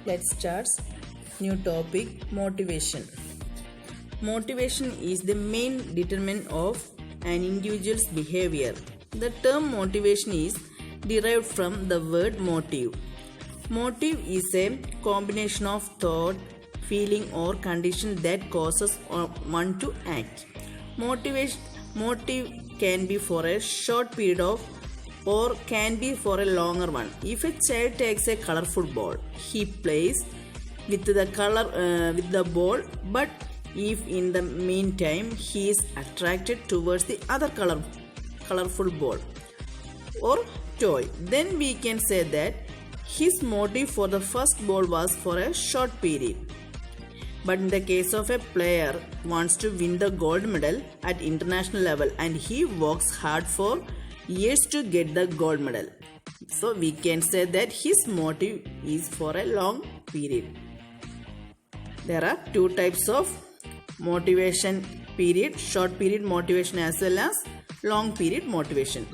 Let's start. New topic, motivation. Motivation is the main determinant of an individual's behavior. The term motivation is derived from the word motive. Motive is a combination of thought, feeling or condition that causes one to act. Motive can be for a short period of or can be for a longer one. If a child takes a colorful ball, he plays with the ball, but if in the meantime he is attracted towards the other colorful ball or toy, then we can say that his motive for the first ball was for a short period. But in the case of a player wants to win the gold medal at international level and he works hard for years to get the gold medal, so we can say that his motive is for a long period. There are two types of motivation period: short period motivation as well as long period motivation.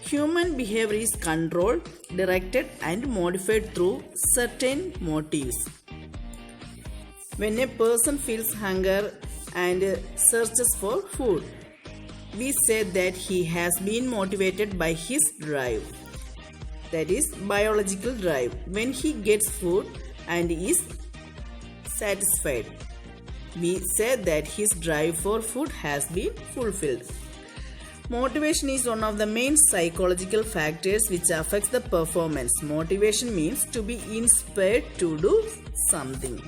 Human behavior is controlled, directed and modified through certain motives. When a person feels hunger and searches for food, we say that he has been motivated by his drive, that is biological drive. When he gets food and is satisfied, we say that his drive for food has been fulfilled. Motivation is one of the main psychological factors which affects the performance. Motivation means to be inspired to do something.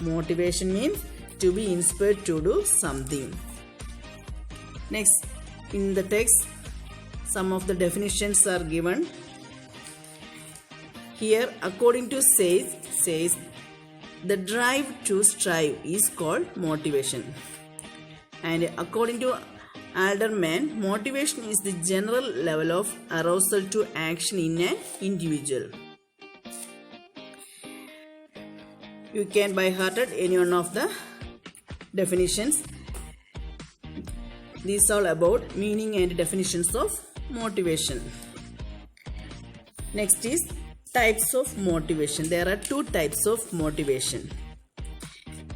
Motivation means to be inspired to do something. Next, in the text, some of the definitions are given. Here, according to says the drive to strive is called motivation. And according to Alderman, motivation is the general level of arousal to action in an individual. You can by hearted any one of the definitions. These are about meaning and definitions of motivation. Next is types of motivation. There are two types of motivation.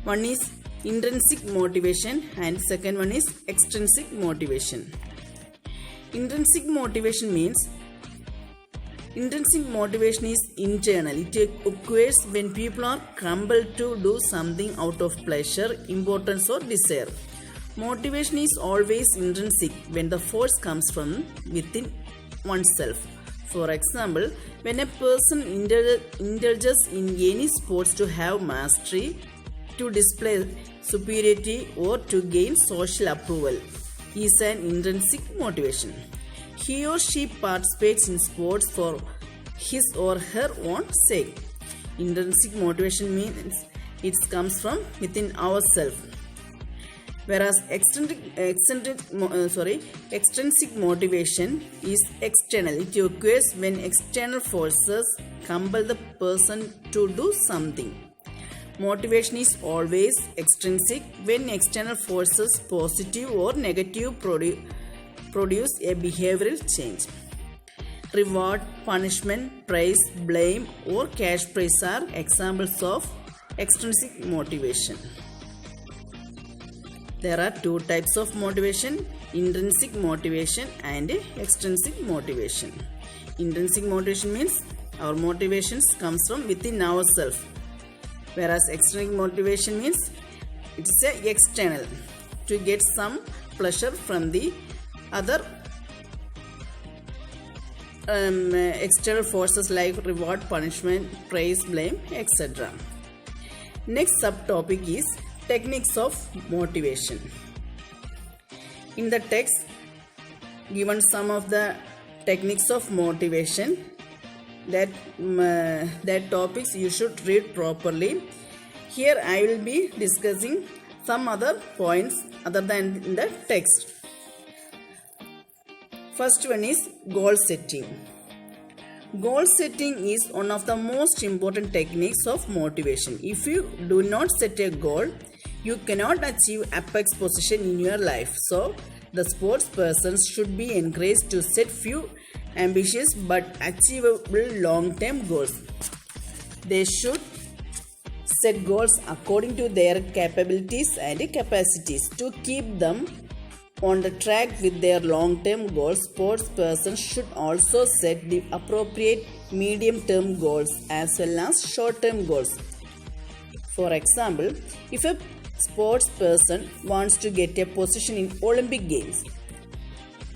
One is intrinsic motivation and second one is extrinsic motivation. Intrinsic motivation means intrinsic motivation is internal. It occurs when people are compelled to do something out of pleasure, importance or desire. Motivation is always intrinsic when the force comes from within oneself. For example, when a person indulges in any sports to have mastery, to display superiority or to gain social approval, is an intrinsic motivation. He or she participates in sports for his or her own sake. Intrinsic motivation means it comes from within ourselves. Whereas extrinsic motivation is external. It occurs when external forces compel the person to do something. Motivation is always extrinsic when external forces, positive or negative, produce a behavioral change. Reward, punishment, praise, blame or cash prize are examples of extrinsic motivation. There are two types of motivation: intrinsic motivation and extrinsic motivation. Intrinsic motivation means our motivations comes from within ourselves, whereas extrinsic motivation means it is external, to get some pleasure from the other external forces like reward, punishment, praise, blame, etc. Next subtopic is techniques of motivation. In the text given some of the techniques of motivation, that topics you should read properly. Here I will be discussing some other points other than in the text. First one is goal setting. Goal setting is one of the most important techniques of motivation. If you do not set a goal, you cannot achieve apex position in your life. So, the sports persons should be encouraged to set few ambitious but achievable long-term goals. They should set goals according to their capabilities and capacities. To keep them on the track with their long-term goals, sports persons should also set the appropriate medium-term goals as well as short-term goals. For example, if a sports person wants to get a position in Olympic Games,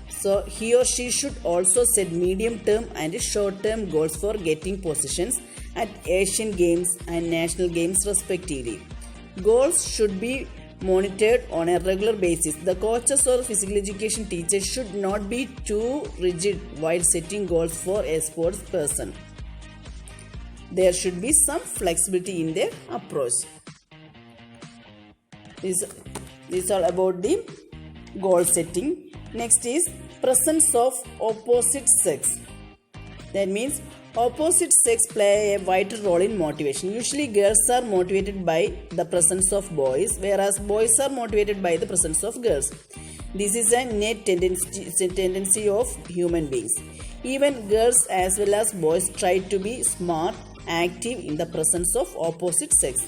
so he or she should also set medium-term and short-term goals for getting positions at Asian Games and National Games respectively. Goals should be monitored on a regular basis. The coaches or physical education teachers should not be too rigid while setting goals for a sports person. There should be some flexibility in their approach. This is all about the goal setting. Next is presence of opposite sex. That means opposite sex play a vital role in motivation. Usually girls are motivated by the presence of boys, whereas boys are motivated by the presence of girls. This is a innate tendency of human beings. Even girls as well as boys try to be smart, active in the presence of opposite sex.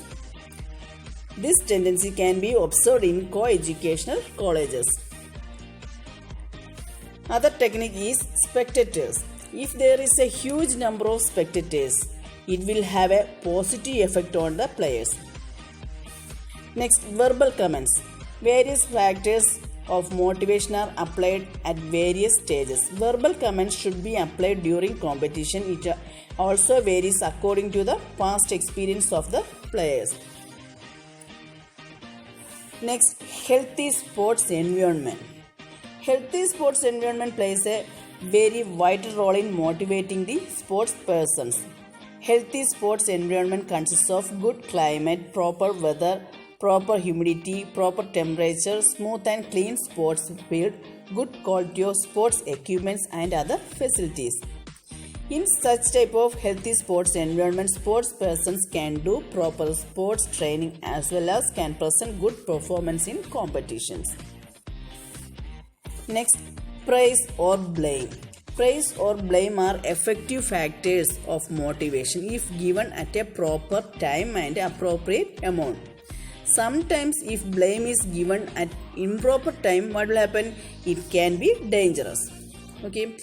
This tendency can be observed in co-educational colleges. Other technique is spectators. If there is a huge number of spectators, it will have a positive effect on the players. Next, verbal comments. Various factors of motivation are applied at various stages. Verbal comments should be applied during competition. It also varies according to the past experience of the players. Next, healthy sports environment. Healthy sports environment plays a very vital role in motivating the sports persons. Healthy sports environment consists of good climate, proper weather, proper humidity, proper temperature, smooth and clean sports field, good quality of sports equipments and other facilities. In such type of healthy sports environment, sports persons can do proper sports training as well as can present good performance in competitions. Next, praise or blame. Praise or blame are effective factors of motivation if given at a proper time and appropriate amount. Sometimes if blame is given at improper time, what will happen? It can be dangerous. Okay.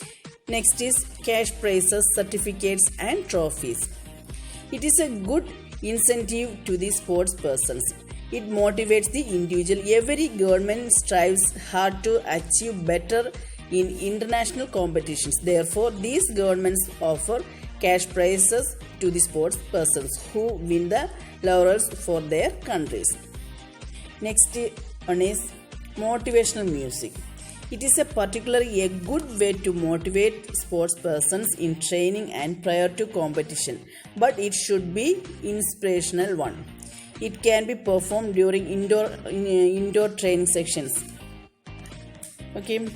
Next is cash prizes, certificates and trophies. It is a good incentive to the sports persons. It motivates the individual. Every government strives hard to achieve better in international competitions. Therefore, these governments offer cash prizes to the sports persons who win the laurels for their countries. Next one is motivational music. It is particularly a good way to motivate sports persons in training and prior to competition, but it should be inspirational one. It can be performed during indoor training sections. Okay.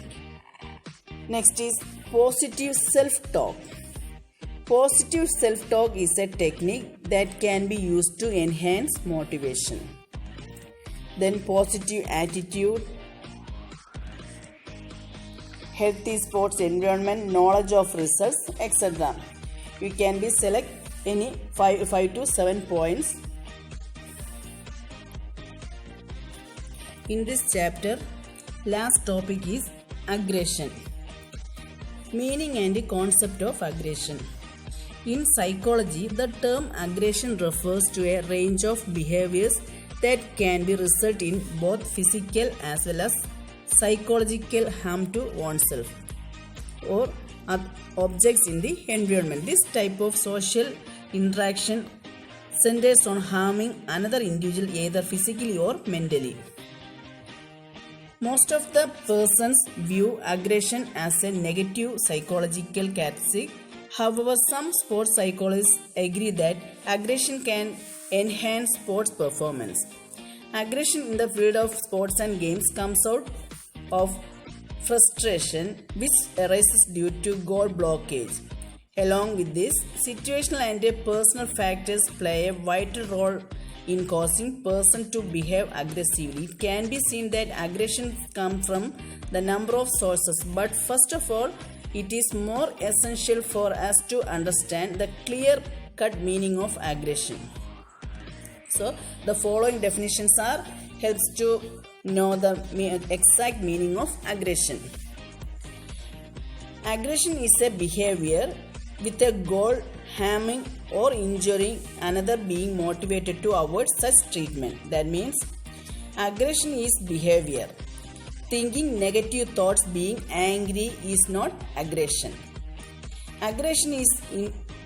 Next is positive self-talk. Positive self-talk is a technique that can be used to enhance motivation. Then positive attitude, healthy sports environment, knowledge of results, etc. You can be select any 5 to 7 points. In this chapter, last topic is aggression. Meaning and concept of aggression. In psychology, the term aggression refers to a range of behaviors that can be result in both physical as well as psychological harm to oneself or objects in the environment. This type of social interaction centers on harming another individual either physically or mentally. Most of the persons view aggression as a negative psychological characteristic. However, some sports psychologists agree that aggression can enhance sports performance. Aggression in the field of sports and games comes out of frustration which arises due to goal blockage. Along with this, situational and personal factors play a vital role in causing person to behave aggressively. It can be seen that aggression comes from the number of sources, but first of all, it is more essential for us to understand the clear-cut meaning of aggression. So the following definitions are helps to know the exact meaning of aggression. Aggression is a behavior with a goal harming or injuring another being motivated to avoid such treatment. That means aggression is behavior. Thinking negative thoughts, being angry is not aggression. Aggression is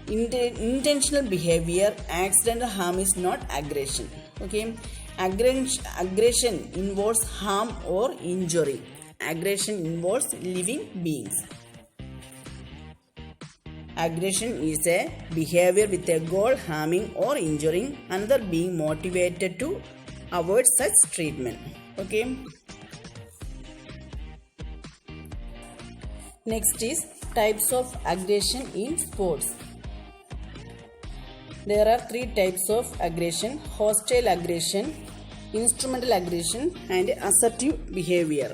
intentional behavior. Accidental harm is not aggression. Okay. Aggression involves harm or injury. Aggression involves living beings. Aggression is a behavior with a goal harming or injuring another being motivated to avoid such treatment. Okay. Next is types of aggression in sports. There are three types of aggression: hostile aggression, instrumental aggression, and assertive behavior.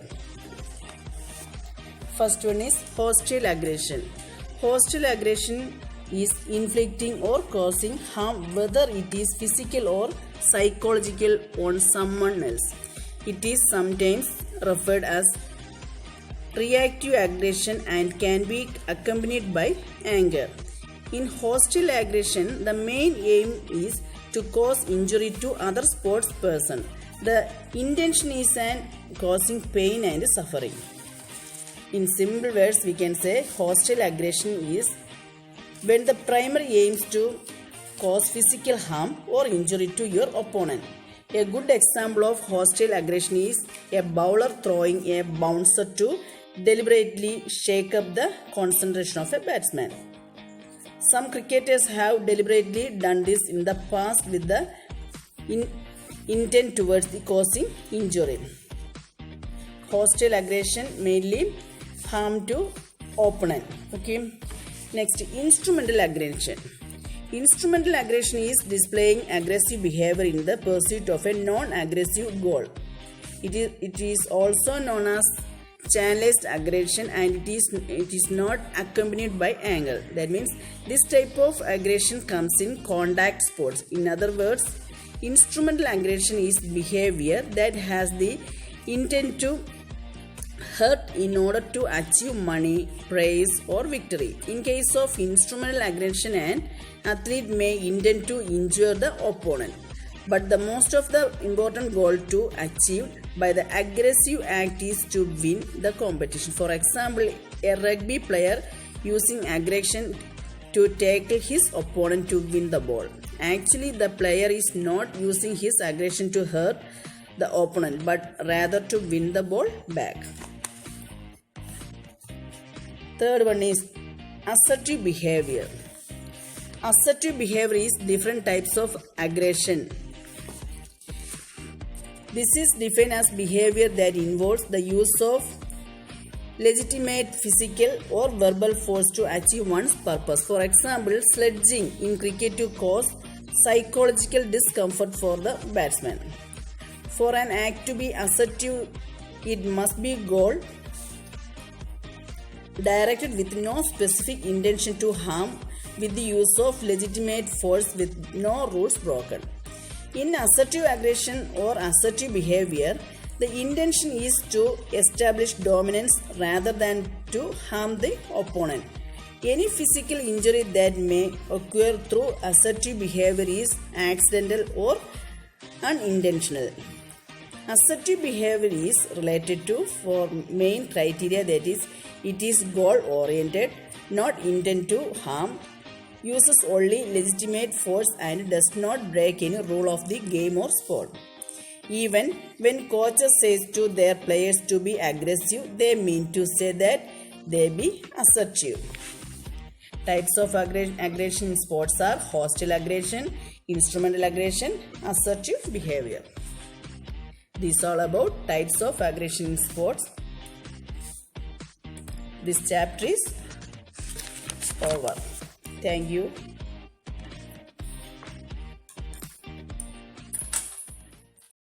First one is hostile aggression. Hostile aggression is inflicting or causing harm, whether it is physical or psychological, on someone else. It is sometimes referred as reactive aggression and can be accompanied by anger. In hostile aggression, the main aim is to cause injury to other sports person. The intention is causing pain and suffering. In simple words, we can say hostile aggression is when the primary aims to cause physical harm or injury to your opponent. A good example of hostile aggression is a bowler throwing a bouncer to deliberately shake up the concentration of a batsman. Some cricketers have deliberately done this in the past with the intent towards the causing injury. Hostile aggression mainly harm to opponent. Okay. Next, instrumental aggression. Instrumental aggression is displaying aggressive behavior in the pursuit of a non-aggressive goal. It is also known as channelized aggression, and it is not accompanied by anger. That means this type of aggression comes in contact sports. In other words, instrumental aggression is behavior that has the intent to hurt in order to achieve money, praise, or victory. In case of instrumental aggression, an athlete may intend to injure the opponent, but the most of the important goal to achieve by the aggressive act is to win the competition. For example, a rugby player using aggression to tackle his opponent to win the ball. Actually, the player is not using his aggression to hurt the opponent, but rather to win the ball back. Third one is assertive behavior. Assertive behavior is different types of aggression. This is defined as behavior that involves the use of legitimate physical or verbal force to achieve one's purpose. For example, sledging in cricket to cause psychological discomfort for the batsman. For an act to be assertive, it must be goal directed with no specific intention to harm, with the use of legitimate force with no rules broken. In assertive aggression or assertive behavior, the intention is to establish dominance rather than to harm the opponent. Any physical injury that may occur through assertive behavior is accidental or unintentional. Assertive behavior is related to four main criteria, that is, it is goal oriented, not intent to harm, uses only legitimate force, and does not break any rule of the game or sport. Even when coaches say to their players to be aggressive, they mean to say that they be assertive. Types of aggression in sports are hostile aggression, instrumental aggression, assertive behavior. This is all about types of aggression in sports. This chapter is over. Thank you.